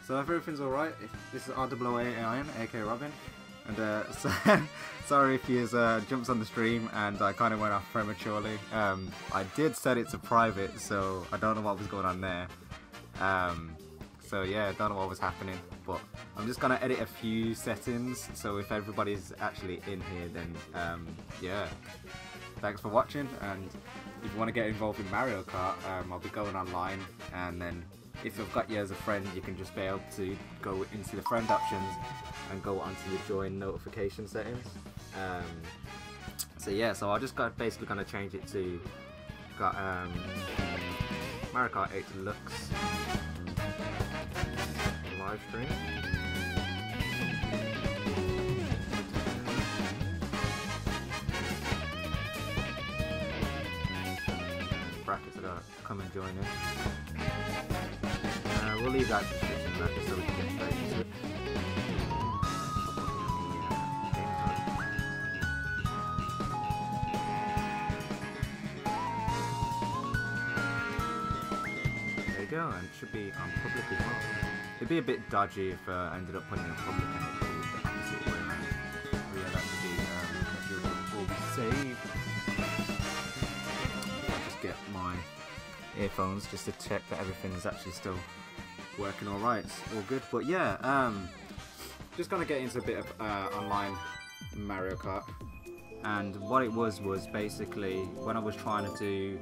So if everything's alright, this is R008IN, aka Robin, and so, sorry if you jumped on the stream and I kind of went off prematurely. I did set it to private, so I don't know what was going on there. So yeah, I don't know what was happening, but I'm just gonna edit a few settings, so if everybody's actually in here, then yeah. Thanks for watching, and if you want to get involved in Mario Kart, I'll be going online, and then if I've got you as a friend, you can just be able to go into the friend options and go onto the join notification settings. So yeah, so I just basically gonna change it to Mario Kart 8 Deluxe live stream. Brackets are gonna come and join in. We'll leave that description there just so we can get straight into it. There you go, and it should be on public as well. It'd be a bit dodgy if I ended up putting it in public and it goes the opposite way around. But yeah, that should be saved. Just get my earphones just to check that everything is actually still working alright, all good. But yeah, just gonna get into a bit of online Mario Kart, and what it was basically when I was trying to do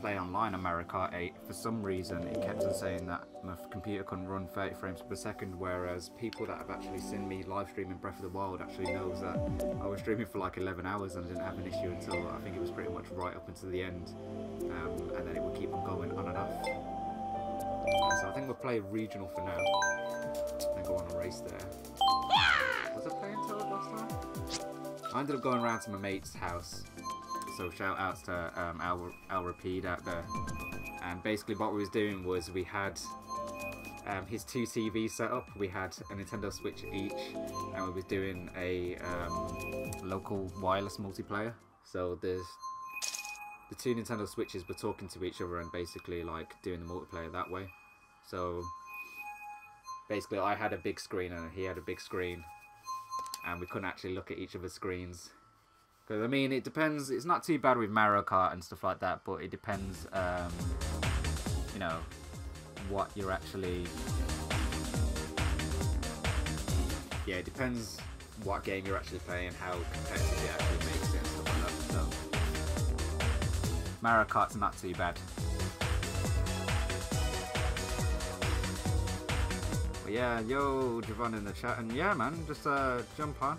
play online on Mario Kart 8, for some reason it kept on saying that my computer couldn't run 30 frames per second, whereas people that have actually seen me live streaming Breath of the Wild actually knows that I was streaming for like 11 hours and I didn't have an issue until I think it was pretty much right up until the end, and then it would keep on going on and off. So I think we'll play regional for now and go on a race there. Was I playing Toad last time? I ended up going around to my mate's house, so shout outs to Al Rapide out there. And basically what we was doing was we had his 2 TVs set up. We had a Nintendo Switch each, and we was doing a local wireless multiplayer. So the 2 Nintendo Switches were talking to each other and basically like doing the multiplayer that way. So basically I had a big screen and he had a big screen, and we couldn't actually look at each other's screens. Because I mean, it depends. It's not too bad with Mario Kart and stuff like that, but it depends, you know, what you're actually. Yeah, it depends what game you're actually playing, how competitive it actually makes it and stuff like that. So Mario Kart's not too bad. But yeah, yo, Javon in the chat, and yeah, man, just jump on.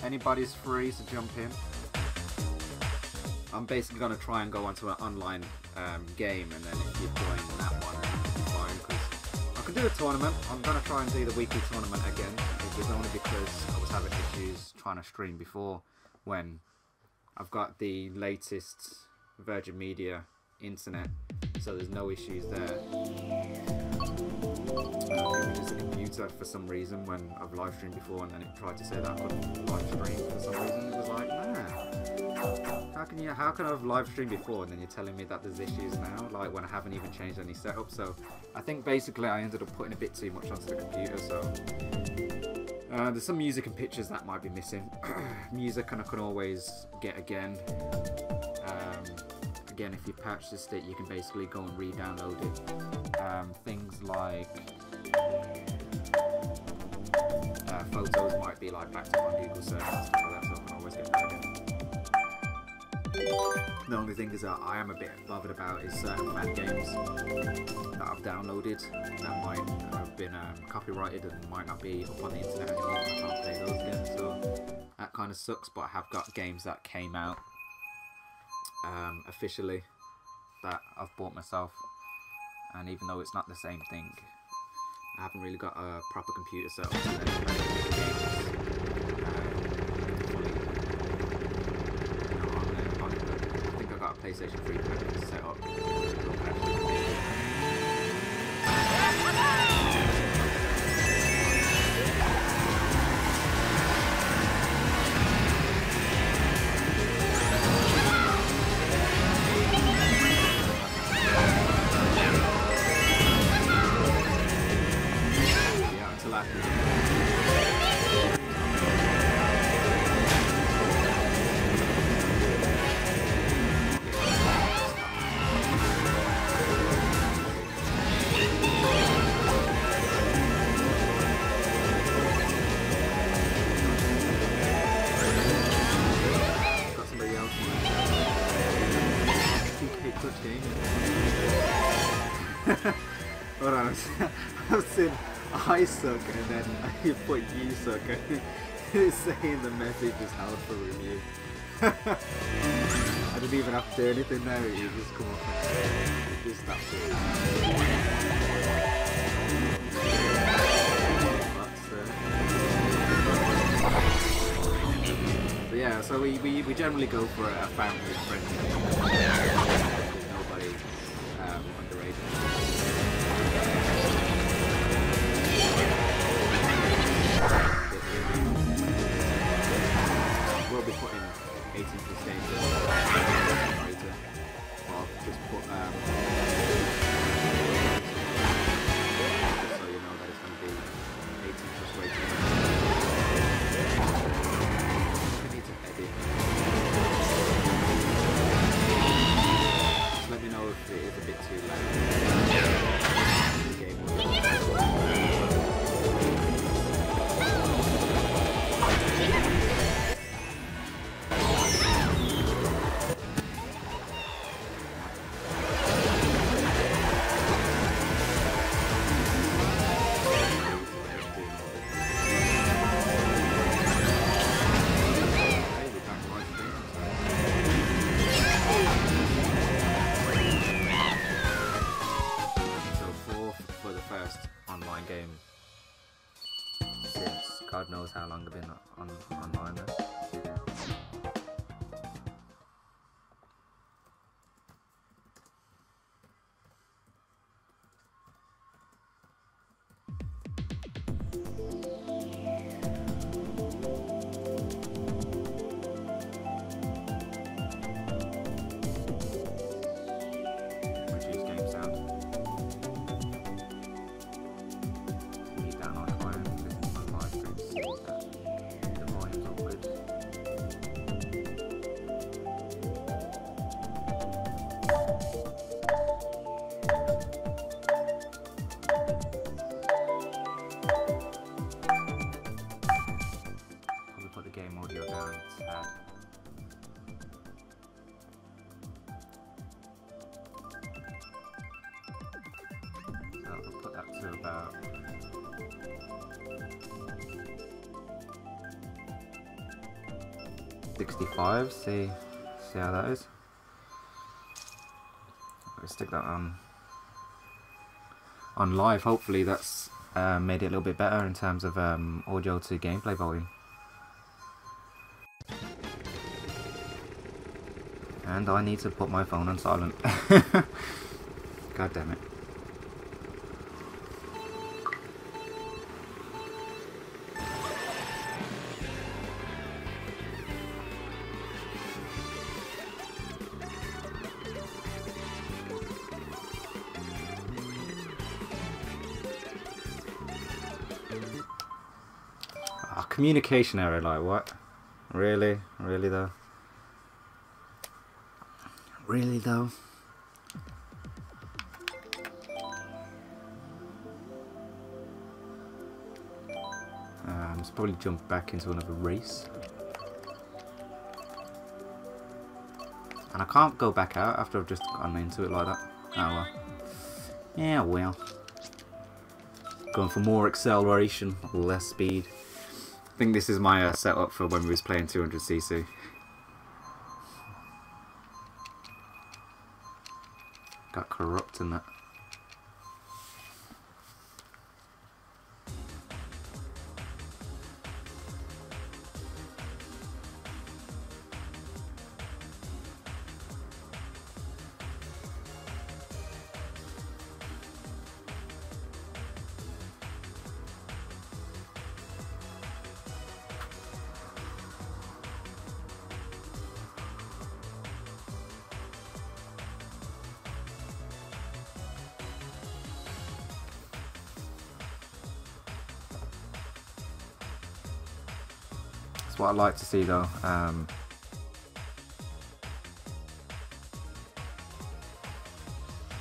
Anybody's free to jump in. I'm basically going to try and go onto an online game, and then if you join that one, it's fine, because I can do a tournament. I'm going to try and do the weekly tournament again. It was only because I was having issues trying to stream before, when I've got the latest Virgin Media internet, so there's no issues there. It was just a computer for some reason when I've live streamed before, and then it tried to say that I couldn't live stream for some reason. It was like, nah, how can I have live streamed before and then you're telling me that there's issues now, like when I haven't even changed any setup? So I think basically I ended up putting a bit too much onto the computer, so there's some music and pictures that might be missing. Music and I can always get again. Again, if you patch the stick, you can basically go and re-download it. Things like photos might be like backed up on Google search and stuff like that, so I can always get that again. The only thing is that I am a bit bothered about is certain fan games that I've downloaded that might have been copyrighted and might not be up on the internet anymore. I can't play those again, so that kind of sucks. But I have got games that came out officially that I've bought myself, and even though it's not the same thing, I haven't really got a proper computer set up to play the games fully. I think I got a PlayStation 3 pack set up. back. Hold on, I've seen I suck and then you put you suck and it's saying the message is held for review. I didn't even have to do anything there, you just come up and just that but yeah, so we generally go for a family friendly. There's nobody underrated. We'll be putting 18 plus games later. Well, just put so you know that it's going to be 18 plus rating. I need to edit. Just let me know if it is a bit too loud. The game will online game since God knows how long I've been online now. Reduce game sound. Game audio down, it's sad. So I'll put that to about 65, see how that is. I'll stick that on live. Hopefully that's made it a little bit better in terms of audio to gameplay volume. And I need to put my phone on silent. God damn it. Oh, communication error, like what? Really? Really though? Really though? Let's probably jump back into another race. And I can't go back out after I've just gone into it like that. Oh well. Yeah, well. Going for more acceleration, less speed. I think this is my setup for when we was playing 200cc. Got corrupt in that. That's what I like to see though.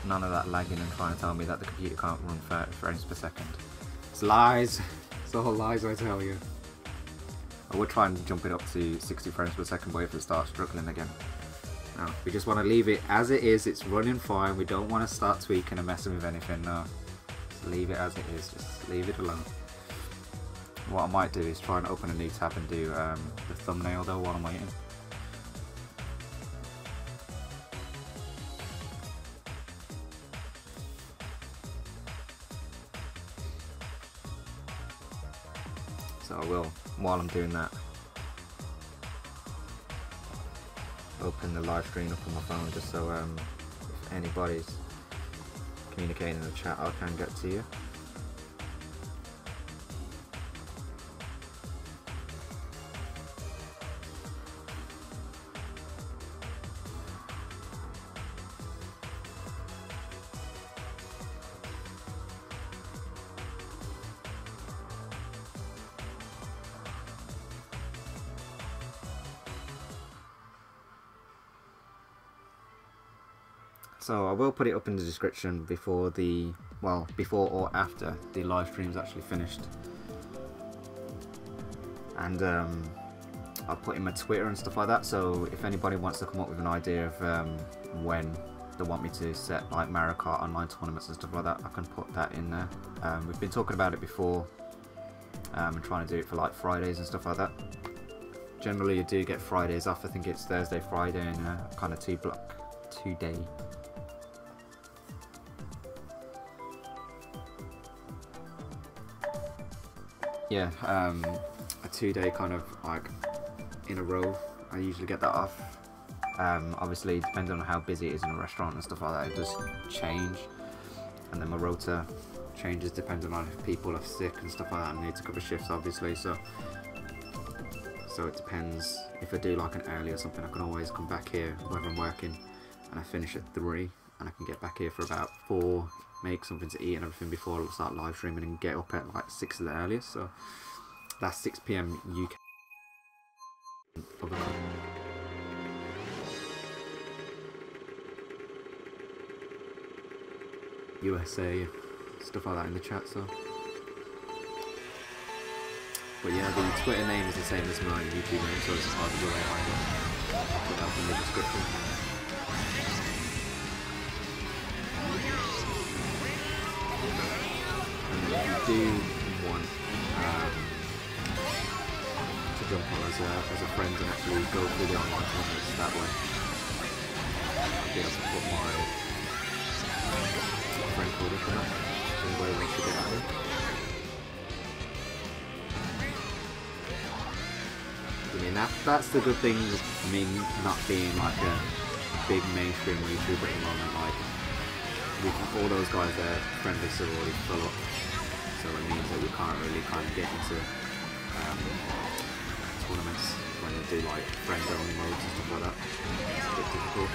None of that lagging and trying to tell me that the computer can't run 30 frames per second. It's lies. It's all lies, I tell you. I would try and jump it up to 60 frames per second, but if it starts struggling again. No, we just want to leave it as it is. It's running fine. We don't want to start tweaking and messing with anything. No, just leave it as it is. Just leave it alone. What I might do is try and open a new tab and do the thumbnail though while I'm waiting. So I will, while I'm doing that, open the live stream up on my phone just so if anybody's communicating in the chat I can get to you. So I will put it up in the description before the, well, before or after the live stream's actually finished. And I'll put in my Twitter and stuff like that, so if anybody wants to come up with an idea of when they want me to set like Mario Kart online tournaments and stuff like that, I can put that in there. We've been talking about it before and trying to do it for like Fridays and stuff like that. Generally you do get Fridays off. I think it's Thursday, Friday and kind of two day. Yeah, a 2-day kind of like in a row. I usually get that off. Obviously, depending on how busy it is in a restaurant and stuff like that, it does change. And then my rota changes depending on if people are sick and stuff like that and need to cover shifts, obviously. So it depends. If I do like an early or something, I can always come back here whether I'm working, and I finish at 3, and I can get back here for about 4. Make something to eat and everything before I start live streaming and get up at like 6 at the earliest, so that's 6 PM UK. USA, stuff like that in the chat, so. But yeah, the Twitter name is the same as my YouTube name, so it's RWAIN. Put that in the description. If you do want to jump on as a friend and actually go through the online tournaments that way, I'll be able to put my friend code in for that, so anybody wants to get at it. I mean, that's the good thing with me not being like a big mainstream YouTuber at the moment. Like, with all those guys, their friend lists are already full up. So it means that you can't really kind of get into tournaments when they do like friend only modes and stuff like that. It's a bit difficult.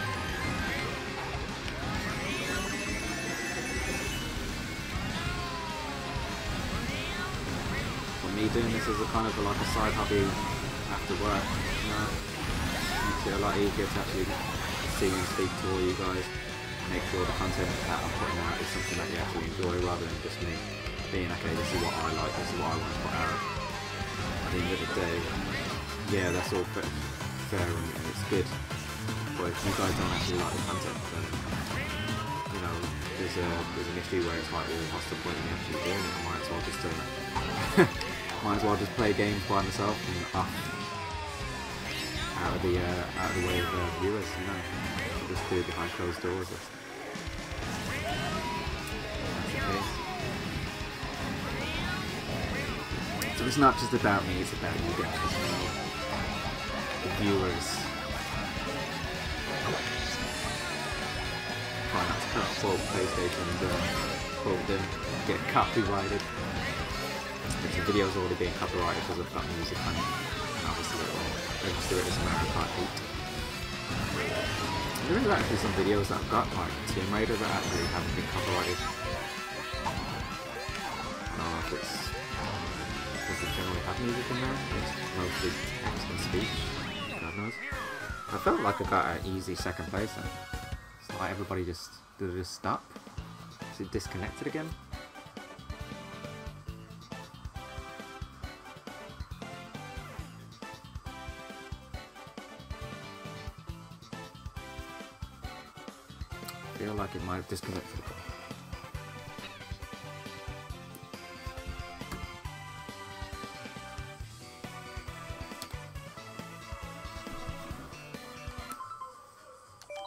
For me, doing this as a kind of like a side hobby after work, you know, makes it a lot easier to actually see and speak to all you guys. Make sure the content that I'm putting out is something that you actually enjoy rather than just me being, okay, this is what I like, this is what I want to put out. At the end of the day, yeah, that's all fair and it's good. But if you guys don't actually like the content, then, you know, there's an issue where it's like, well, what's the point in me actually doing it? I might as well just might as well just play games by myself and out of the way of viewers, you know. Just do it behind closed doors. That's the case. So it's not just about me, it's about you guys, the viewers. Try not to quote PlayStation and quote them, get copyrighted. If the video's already being copyrighted because I've got music on it, and obviously it'll register it as Mario Kart 8. There is actually some videos that I've got, like Tomb Raider, that actually haven't been copyrighted. I don't know if it's because doesn't generally have music in there. It's mostly text and speech. God knows. I felt like I got an easy second place then. It's like everybody did it just stop? Is it disconnected again? I feel like it might have disconnected again.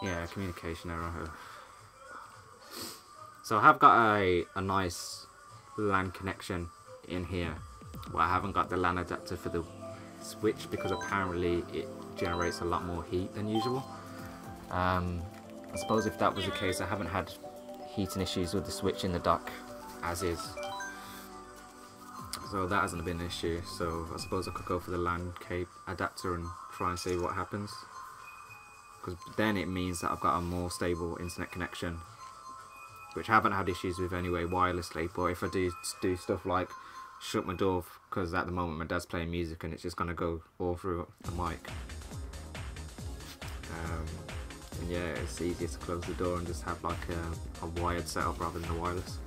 Yeah, communication error. So I have got a nice LAN connection in here. Well, I haven't got the LAN adapter for the Switch because apparently it generates a lot more heat than usual. I suppose if that was the case, I haven't had heating issues with the Switch in the dock as is. So that hasn't been an issue. So I suppose I could go for the LAN cable adapter and try and see what happens. Because then it means that I've got a more stable internet connection, which I haven't had issues with anyway wirelessly. But if I do stuff like shut my door, because at the moment my dad's playing music and it's just going to go all through the mic. And yeah, it's easier to close the door and just have like a wired setup rather than a wireless.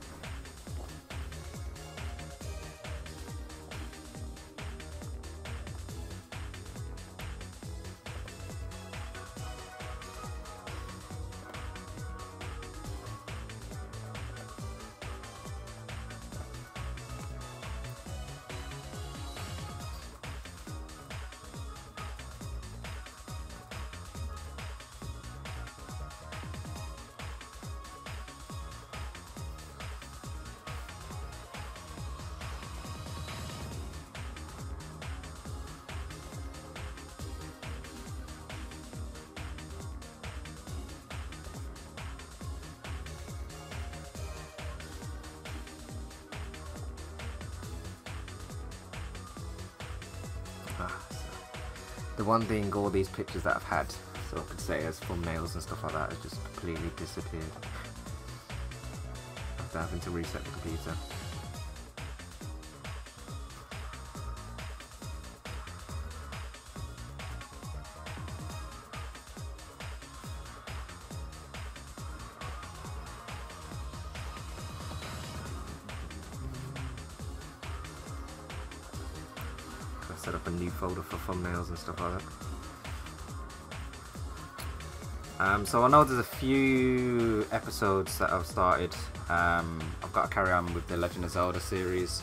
The one thing, all these pictures that I've had, so I could say as thumbnails and stuff like that, has just completely disappeared after having to reset the computer. Set up a new folder for thumbnails and stuff like that. So I know there's a few episodes that I've started. I've got to carry on with the Legend of Zelda series.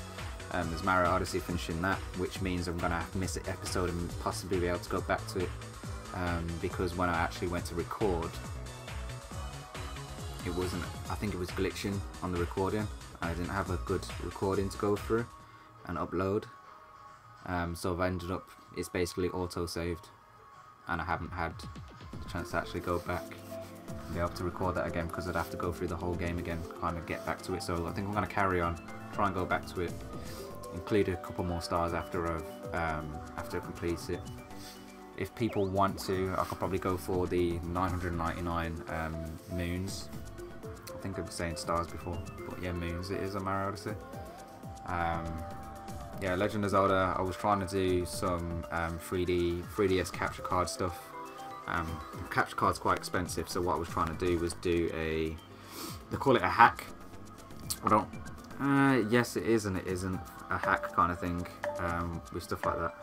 There's Mario Odyssey finishing that, which means I'm going to have to miss an episode and possibly be able to go back to it. Because when I actually went to record, it wasn't, I think it was glitching on the recording. I didn't have a good recording to go through and upload. So I've ended up, it's basically auto-saved, and I haven't had the chance to actually go back and be able to record that again, because I'd have to go through the whole game again, kind of get back to it. So I think I'm going to carry on, try and go back to it, include a couple more stars after I complete it. If people want to, I could probably go for the 999 moons. I think I was saying stars before, but yeah, moons it is on Mario Odyssey. Yeah, Legend of Zelda, I was trying to do some 3DS capture card stuff. Capture card's quite expensive, so what I was trying to do was do they call it a hack. I don't, yes it is and it isn't a hack kind of thing, with stuff like that.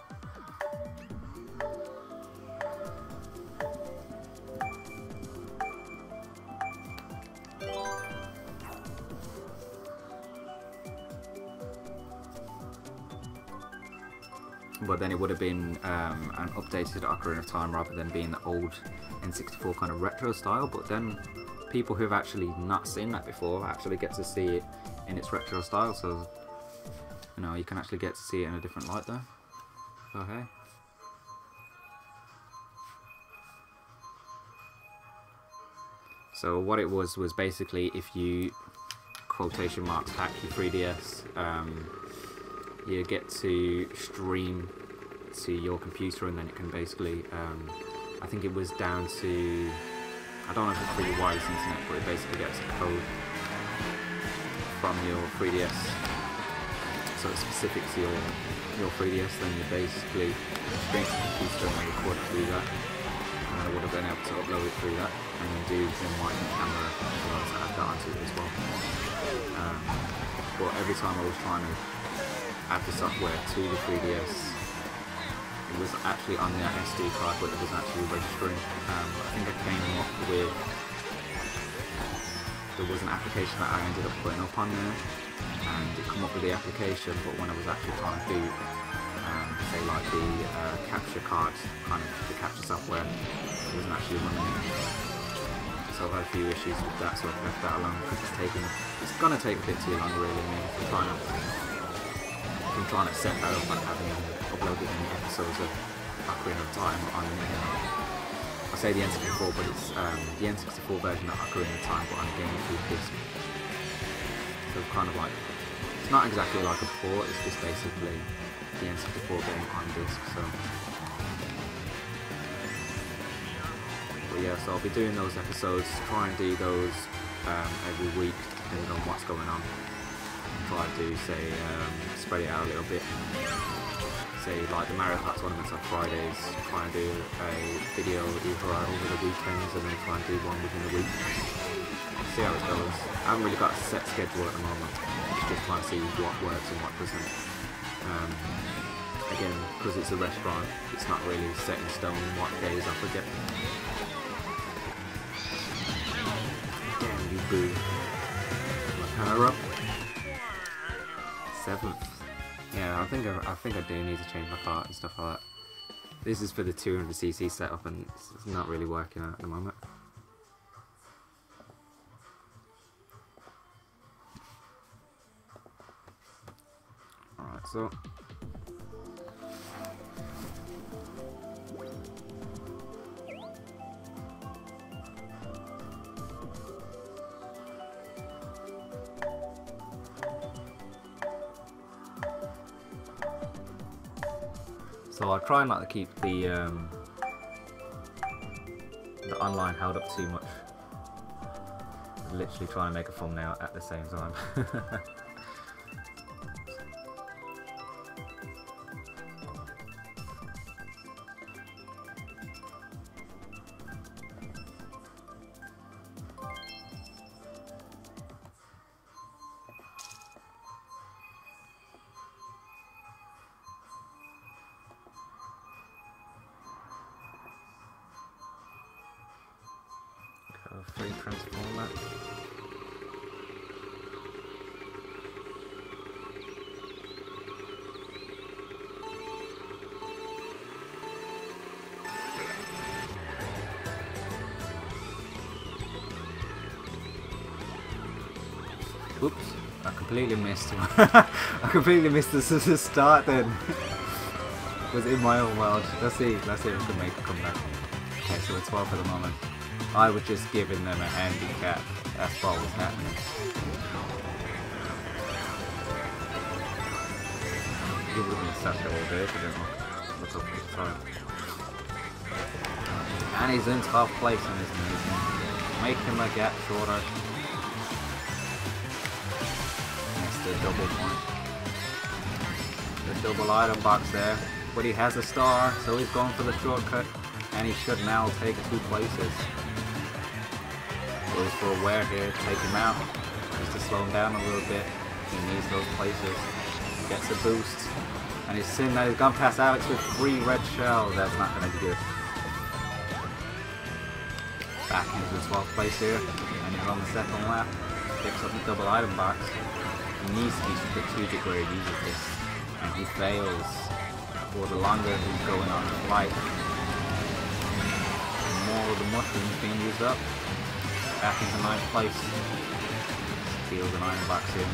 But then it would have been an updated Ocarina of Time rather than being the old N64 kind of retro style. But then people who've actually not seen that before actually get to see it in its retro style. So, you know, you can actually get to see it in a different light there. So hey. So what it was basically, if you quotation marks hack your 3DS, you get to stream to your computer, and then it can basically, I think it was down to, I don't know if it's through your wireless internet, but it basically gets a code from your 3DS so it's specific to your 3DS, then you basically straight to the computer and record through that. And I would have been able to upload it through that, and then do the mic and camera as well to add that onto it as well. But every time I was trying to add the software to the 3DS, it was actually on the SD card, but it was actually registering. I think I came up with, there was an application that I ended up putting up on there, and it come up with the application, but when I was actually trying to do, say like the capture card, kind of the capture software, it wasn't actually running it. So I've had a few issues with that, so I've left that alone because it's gonna take a bit too long really. I mean, I'm trying to set that up and having uploaded any episodes of Ocarina of Time on I say the N64, but it's the N64 version of Ocarina of Time, but on a GameCube disc. So kind of like, it's not exactly like a port, it's just basically the N64 game on disc. So, but yeah, so I'll be doing those episodes, try and do those every week, depending on what's going on. Try to say spread it out a little bit. Say like the Mario Kart tournaments on Fridays, try and do a video either over the weekends and then try and do one within the week. See how it goes. I haven't really got a set schedule at the moment. Just trying to see what works and what doesn't. Again, because it's a restaurant, it's not really set in stone what days I forget. Damn you, boo. Power up. 7th. Yeah, I think I do need to change my cart and stuff like that. This is for the 200cc setup, and it's not really working out at the moment. Alright, so I try not to keep the online held up too much. Literally try and make a thumbnail at the same time. Free transform that. Oops, I completely missed. I completely missed the start then. Was in my own world. Let's see if we can make a comeback. Okay, so we're 12 at the moment. I was just giving them a handicap. That's what was happening. You would have been sat there all day if you didn't look up at the time. And he's in 12th place in this mission. Making the gap shorter. That's the double point. The double item box there. But he has a star, so he's going for the shortcut. And he should now take 2 places. Goes for a wear here, take him out, just to slow him down a little bit. He needs those places. Gets a boost, and he's seen that he's gone past Alex with 3 red shells. That's not going to be good. Back into the 12th place here, and he's on the 2nd lap. Picks up the double item box. He needs to be strategic where he uses this, and he fails. For the longer he's going on the flight, the more of the mushrooms being used up. Back into 9th place. Steals an iron box in.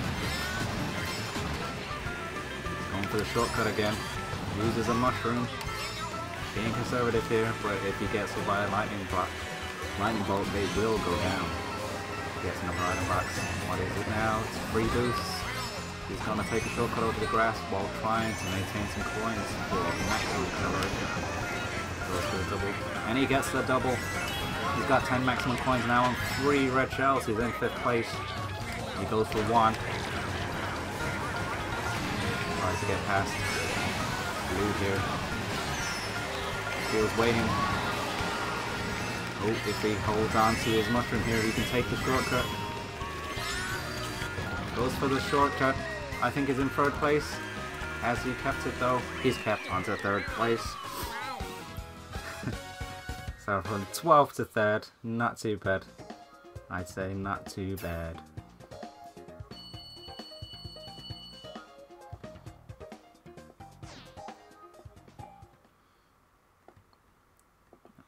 Going for the shortcut again. Uses a mushroom. Being conservative here, but if he gets hit by a lightning bolt, they will go down. Gets another iron box. What is it now? It's 3 boosts. He's gonna take a shortcut over the grass while trying to maintain some coins for maximum acceleration. Goes for the double. And he gets the double. He's got 10 maximum coins now on 3 red shells. He's in 5th place. He goes for 1. tries to get past. Blue here. Feels waiting. Oh, if he holds on to his mushroom here, he can take the shortcut. Goes for the shortcut. I think he's in third place. Has he kept it though? He's kept onto third place. So from 12th to 3rd, not too bad. I'd say not too bad.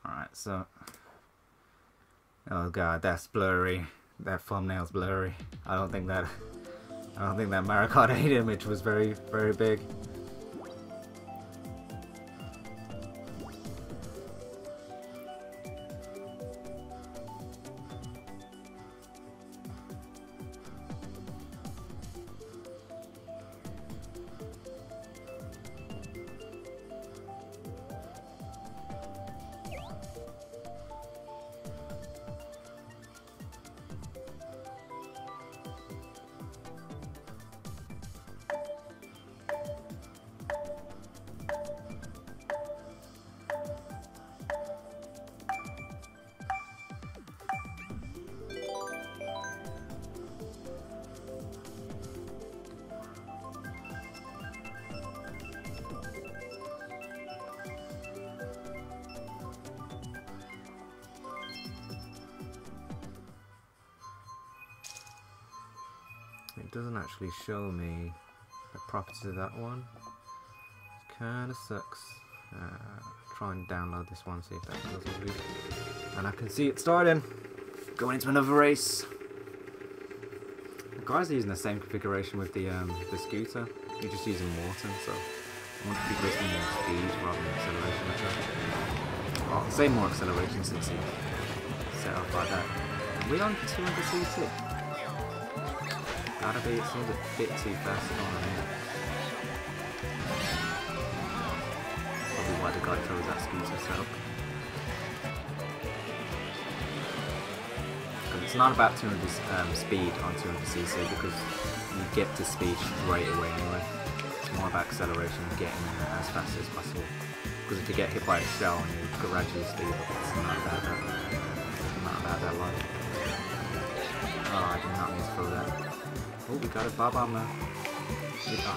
Alright, so... Oh god, that's blurry. That thumbnail's blurry. I don't think that Mario Kart 8 image was very big. It doesn't actually show me the properties of that one. It kinda sucks. Try and download this one, see if that does all good. And I can see it starting. Going into another race. The guys are using the same configuration with the scooter. You're just using water, so I want to keep this one more speed rather than acceleration. Well, I'll say more acceleration since it's set up like that. Are we on 200cc? Gotta be, it seems a bit too fast on here. Probably why the guy chose that scooter setup. Because it's not about 200 speed on 200cc because you get to speed straight away anyway. It's more about acceleration and getting there as fast as possible. Because if you get hit by a shell and you gradually speed up, it's not about that. Not about that life. Oh, I did not mean to throw that. Oh, we got a bob on there. Oh,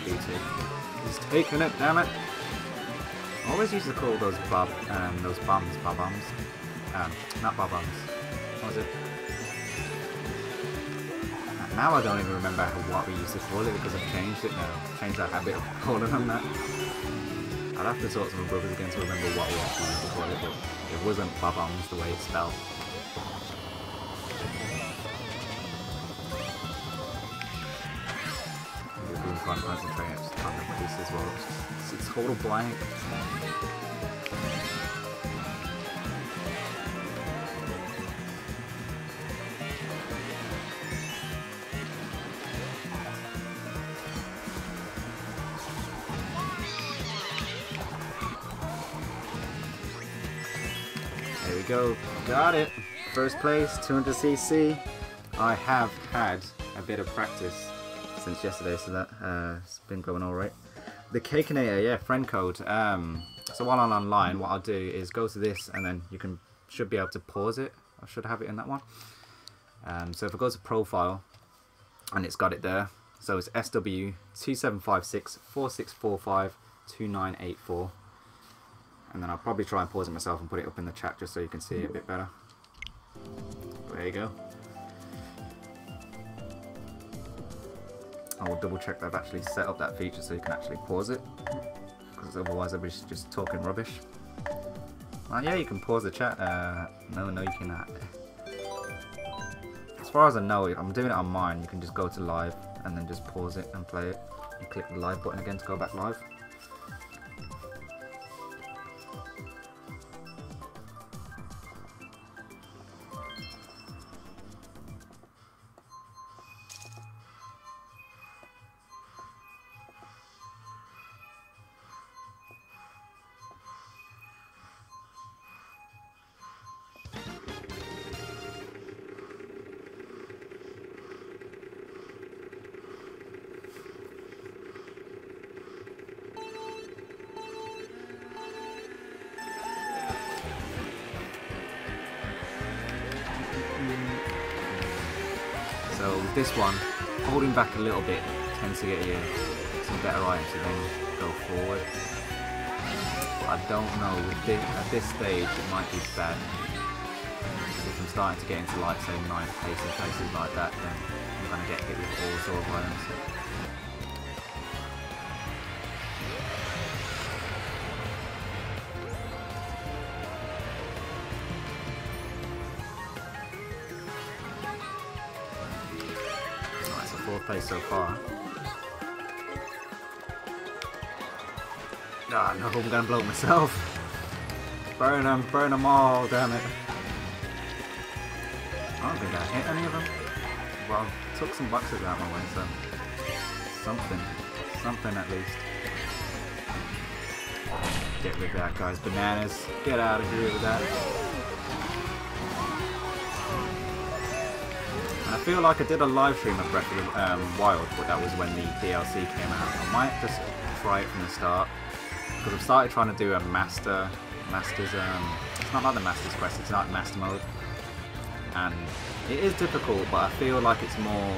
BT. He's taking it, damn it! I always used to call those bombs, bob-bombs. Not bob-bombs. What was it? Now I don't even remember what we used to call it because I've changed it now. Changed our habit of calling them that. I'd have to talk to my brothers again to remember what we actually used to call it, but it wasn't bob-bombs the way it's spelled. Trying to concentrate on the piece as well. It's total blank. There we go. Got it. First place, 200cc. I have had a bit of practice since yesterday, so that it's been going alright. The Cakeinator, yeah, friend code. So while I'm online, what I'll do is go to this, and then you should be able to pause it. I should have it in that one. So if I go to profile, and it's got it there. So it's SW275646452984, and then I'll probably try and pause it myself and put it up in the chat just so you can see it a bit better. There you go. I will double check that I've actually set up that feature so you can actually pause it, because otherwise I'll be just talking rubbish. Yeah, you can pause the chat. No, you cannot. As far as I know, I'm doing it on mine. You can just go to live and then just pause it and play it. You click the live button again to go back live. this one, holding back a little bit tends to get you some better items to then go forward. But I don't know, at this stage it might be bad. If I'm starting to get into like say ninth place and places like that, then I'm going to get hit with all sort of items. Alright, so 4th place so far. Ah, no, I'm going to blow myself. Burn them all, damn it. I don't think I hit any of them. Well, I took some boxes out my way, so something at least. Get rid of that, guys. Bananas, get out of here with that. And I feel like I did a live stream of Breath of the Wild, but that was when the DLC came out. I might just try it from the start, because I've started trying to do a Master's, it's not like the Master's Quest, it's not Master Mode. And it is difficult, but I feel like it's more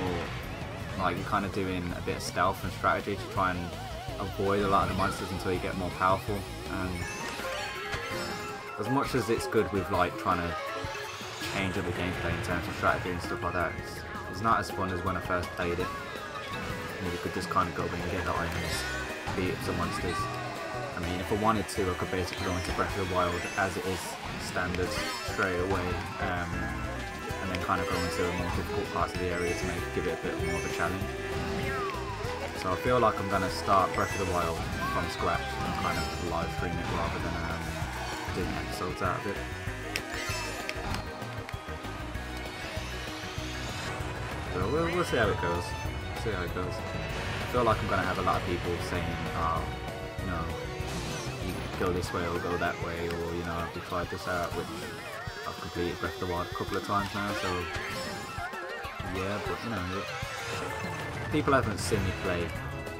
like you're kind of doing a bit of stealth and strategy to try and avoid a lot of the monsters until you get more powerful. And as much as it's good with like trying to change up the gameplay in terms of strategy and stuff like that, it's not as fun as when I first played it. You could just kind of go in and get the items, beat up some monsters. I mean, if I wanted to, I could basically go into Breath of the Wild as it is standard straight away. And then kind of go into more difficult parts of the area to give it a bit more of a challenge. So I feel like I'm going to start Breath of the Wild from scratch and kind of live stream it rather than doing episodes out of it. So we'll see how it goes. See how it goes. I feel like I'm going to have a lot of people saying, oh, you know, you go this way or go that way, or you know, have to try this out, which I've completed Breath of the Wild a couple of times now, so yeah, but you know, people haven't seen me play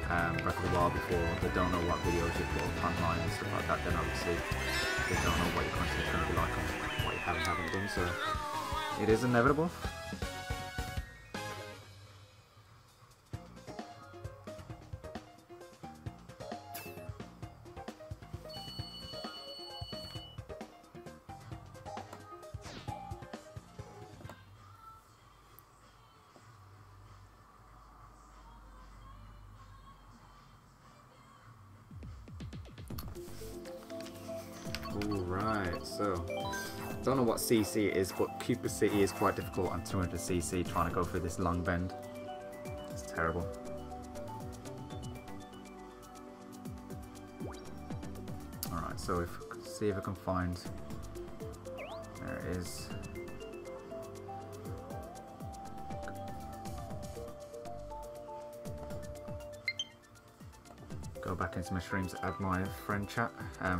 Breath of the Wild before, they don't know what videos you put up online and stuff like that, then obviously they don't know what your content's going to be like and what you haven't done, so it is inevitable. Alright, so don't know what CC it is, but Cooper City is quite difficult on 200cc trying to go through this long bend. It's terrible. Alright, so see if I can find, there it is. Go back into my streams, add my friend chat,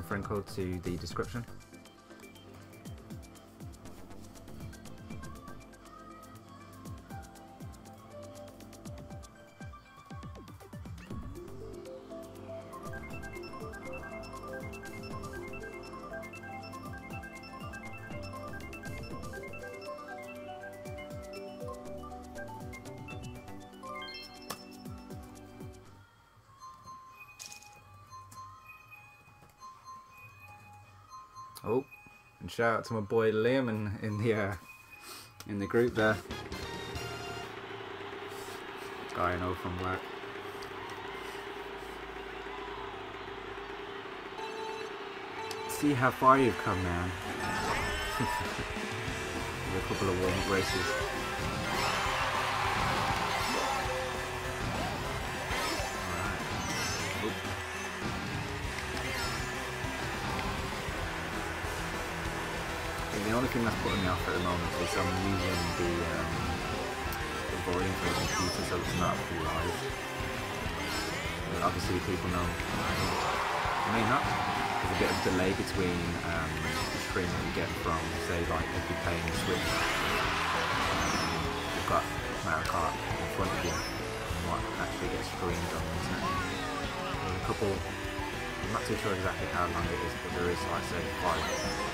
friend code to the description. Oh, and shout out to my boy Liam in the group there. Guy I know from work. See how far you've come, man. With a couple of warm-up races. The only thing that's putting me off at the moment is I'm using the volume for the computer, so it's not live. But obviously people know, I mean not, there's a bit of delay between the stream that you get from, say, like if you're playing the Switch, you've got Mario Kart in front of you, and what actually gets streamed on the internet. There's a couple, I'm not too sure exactly how long it is, but there is, like, say, 5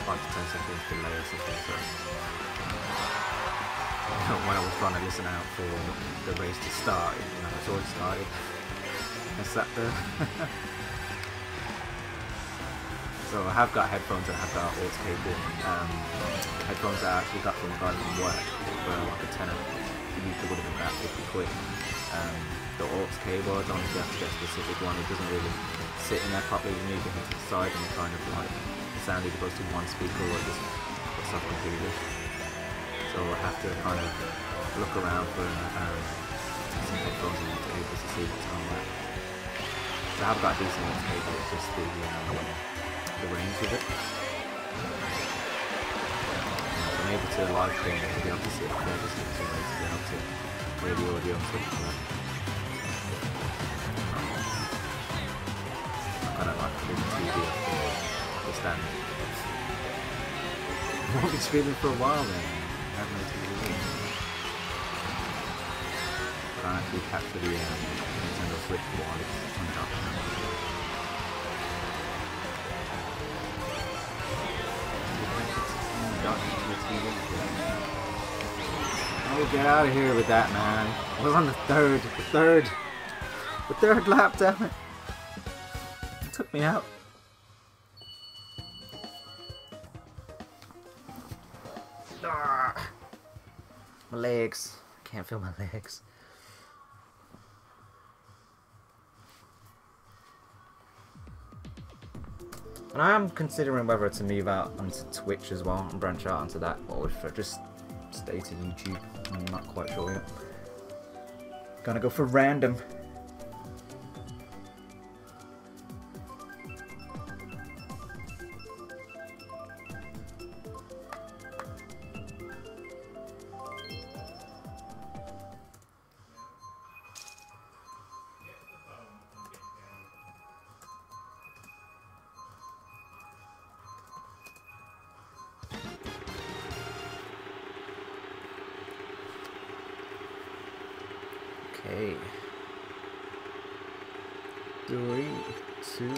to 10 seconds delay or something, so when I was trying to listen out for the race to start, you know, it's already started. I sat there. So I have got headphones and I have got aux cable. Headphones that I actually got from the guy from work for like a tenner. It usually would have been about 50 quid. The aux cable, I don't know if you have to get a specific one. It doesn't really sit in there properly. You need to hit to the side and it kind of like the sound either goes to one speaker or it just puts up completely. So I have to kind of look around for some headphones and cables to see what's on there. So I have got a decent aux cable, it's just the range of it. I'm able to live stream to be able to see it fair distance away to be able to play the audio and stuff like that. I don't like to do the TV off the stand. I won't be streaming for a while then. I have no TV. Can't actually capture the Nintendo Switch while it's on top. Oh, get out of here with that, man. I was on the third lap, damn it. It took me out. My legs. I can't feel my legs. And I am considering whether to move out onto Twitch as well and branch out onto that, or if I just stay to YouTube. I'm not quite sure yet. Gonna go for random. Okay. 3, 2,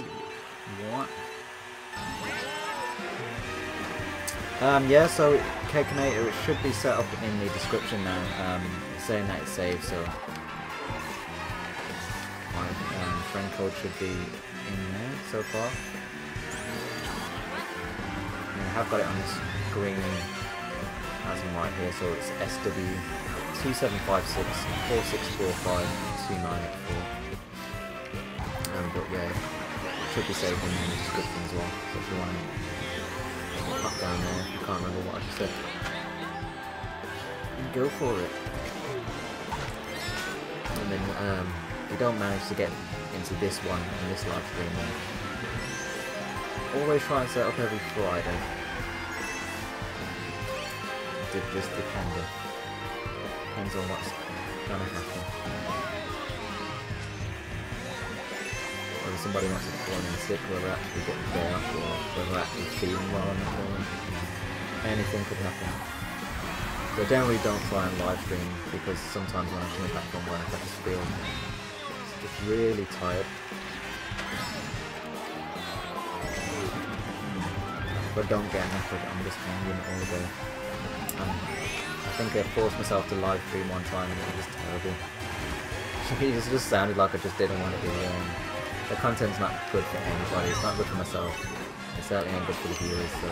1. Yeah, so Calculator, it should be set up in the description now. It's saying that it's saved, so my friend code should be in there so far. And I have got it on the screen as I'm right here, so it's SW2756 4645 2984. But yeah, it should be saved in the description as well. So if you want to pop down there, if you can't remember what I just said, go for it. And then if you don't manage to get into this one in this live stream, always try and set up every Friday. It just depends on what's gonna happen. Whether somebody wants to call in sick, whether actually getting there, or whether actually feeling well on the phone. Anything could happen. So I generally don't try and live stream because sometimes when I'm coming back from work I just feel just really tired. But don't get enough of it, I'm just hanging all day. I think I forced myself to live stream one time and it was terrible. It just sounded like I just didn't want to be there. The content's not good for anybody, it's not good for myself. It certainly ain't good for the viewers, so...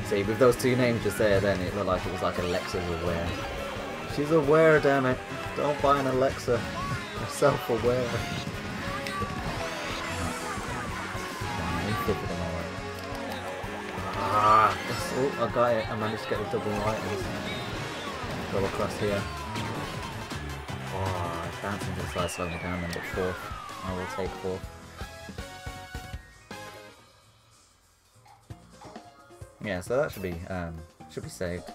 See, with those two names just there then, it looked like it was like Alexa's aware. She's aware, damn it. Don't buy an Alexa. You're self-aware. Ah, oh, I got it. I managed to get the double lighters. Go across here. Oh, bouncing to the side slowing me down then, but fourth. I will take fourth. Yeah, so that should be saved.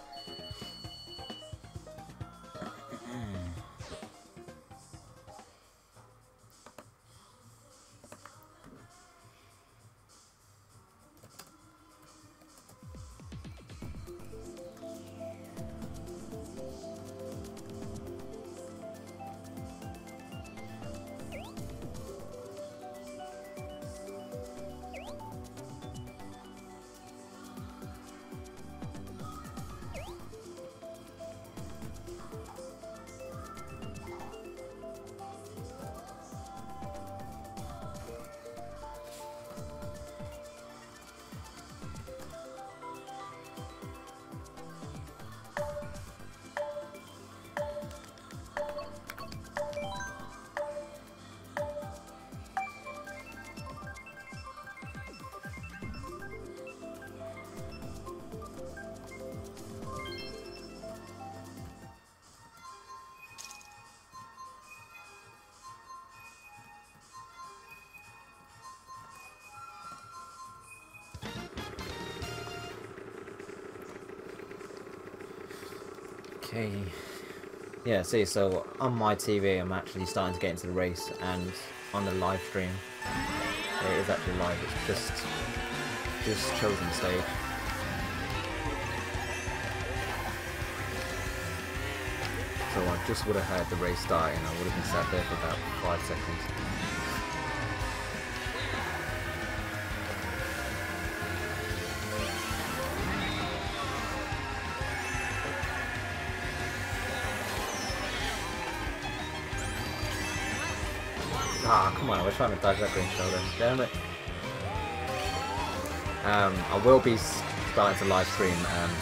Okay. Yeah, see, so on my TV I'm actually starting to get into the race, and on the live stream, it is actually live, it's just chosen stage. So I just would have had the race starting, I would have been sat there for about 5 seconds. Ah, come on, I was trying to dodge that green shoulder. Damn it. I will be starting to live stream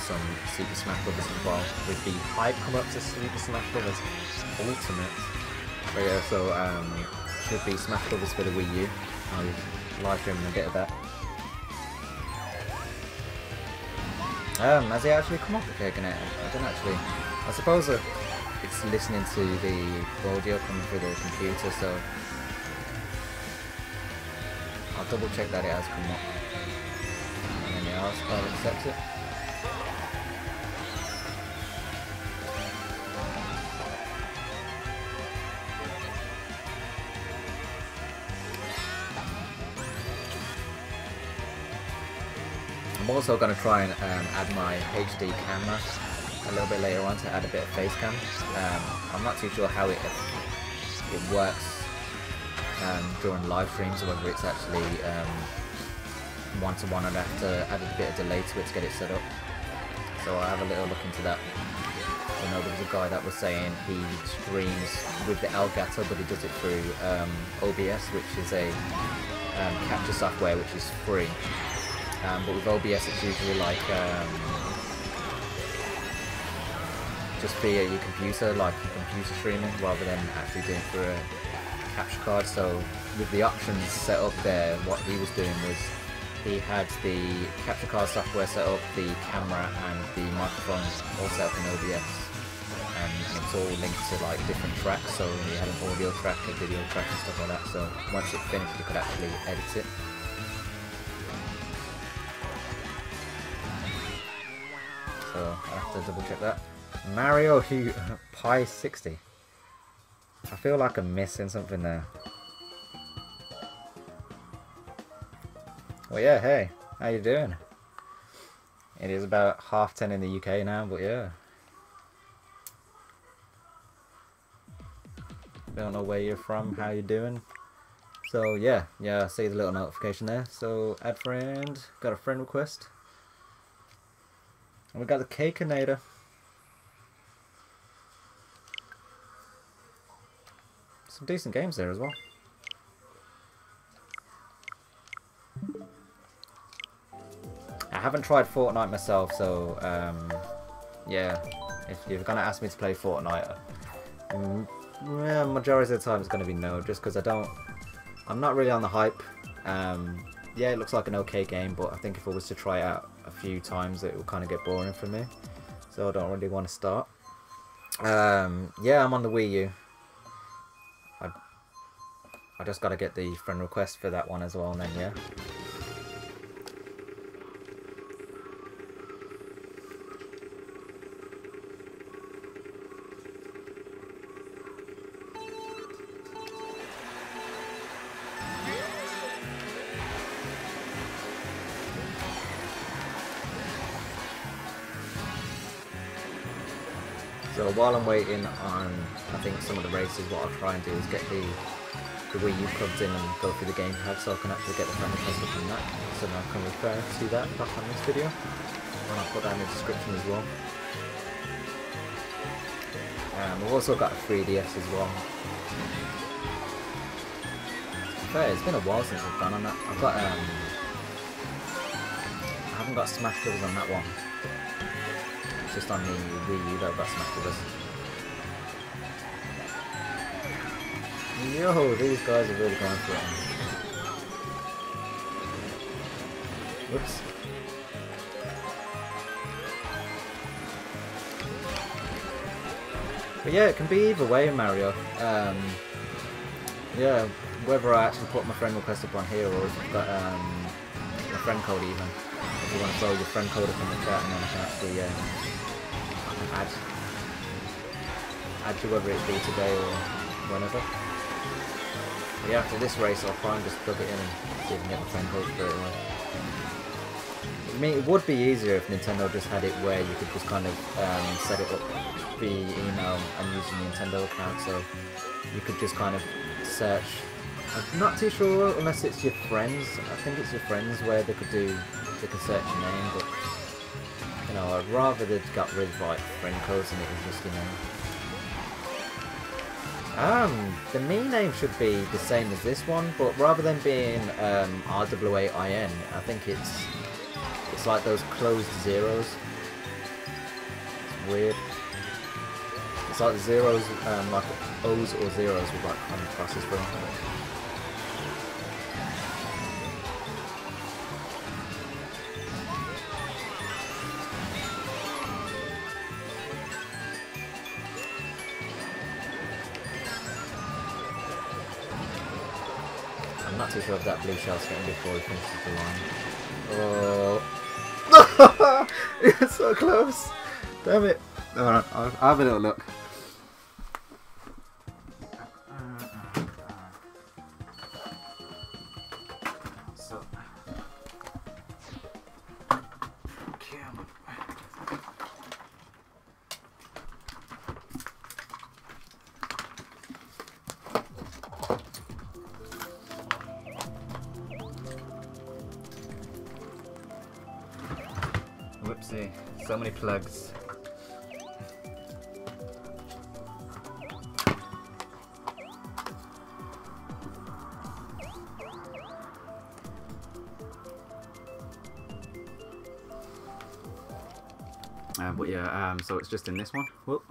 some Super Smash Bros. As well, with the hype come up to Super Smash Bros. Ultimate. But yeah, so should be Smash Bros. For the Wii U. I'll be live streaming a bit of that. Has it actually come off the Connect? I don't actually. I suppose it's listening to the audio coming through the computer, so I'll double check that it has come up. And then yeah, I'll accept it. I'm also going to try and add my HD camera a little bit later on to add a bit of face cam. I'm not too sure how it works during live streams, or whether it's actually one-to-one. I'd have to add a bit of delay to it to get it set up. So I'll have a little look into that. I know there was a guy that was saying he streams with the Elgato, but he does it through OBS, which is a capture software which is free. But with OBS it's usually like just via your computer, like your computer streaming, rather than actually doing it through a capture card. So with the options set up there, what he was doing was he had the capture card software set up, the camera and the microphone all set up in OBS, and it's all linked to like different tracks. So he had an audio track, a video track and stuff like that, so once it finished you could actually edit it. So I'll have to double check that. Mario Pi 60. I feel like I'm missing something there. Well, yeah, hey, how you doing? It is about 10:30 in the UK now, but yeah. Don't know where you're from, how you doing. So yeah, I see the little notification there. So add friend, got a friend request. And we got the Cakeinator. Some decent games there as well. I haven't tried Fortnite myself, so yeah, if you're gonna ask me to play Fortnite, yeah, majority of the time it's gonna be no, just because I'm not really on the hype. Yeah, it looks like an okay game, but I think if I was to try it out a few times it will kind of get boring for me, so I don't really want to start. Yeah, I'm on the Wii U. I just got to get the friend request for that one as well, and then yeah. So while I'm waiting on, I think, some of the races, what I'll try and do is get the Wii U plugged in and go through the gamepad, so I can actually get the friend request up on that, so now I can refer to that back on this video, and I'll put that in the description as well. We've also got a 3DS as well. But it's been a while since I've done on that. I haven't got Smash Bros on that one. It's just on the Wii U that I've got Smash Bros. Yo, these guys are really going for it. Whoops. But yeah, it can be either way in Mario. Yeah, whether I actually put my friend request up on here, or if I've got my friend code even. If you want to throw your friend code up in the chat, and then I can actually I can add add to, whether it be today or whenever. But yeah, after this race, I'll try and just plug it in and see if I can get the friend code straight away. I mean, it would be easier if Nintendo just had it where you could just kind of set it up via email and using the Nintendo account, so you could just kind of search. I'm not too sure unless it's your friends. I think it's your friends where they could search your name, but you know, I'd rather they'd got rid of like friend codes and it was just your name. The me name should be the same as this one, but rather than being R008IN, I think it's like those closed zeros. It's weird. It's like zeros, like O's or zeros with like kind of crosses through them. I'm not too sure if that blue shell's getting before he finishes the line. Oh. It's so close. Damn it. Alright, I'll have a little look. So. Come on. Whoopsie, so many plugs. But yeah, so it's just in this one. Whoop.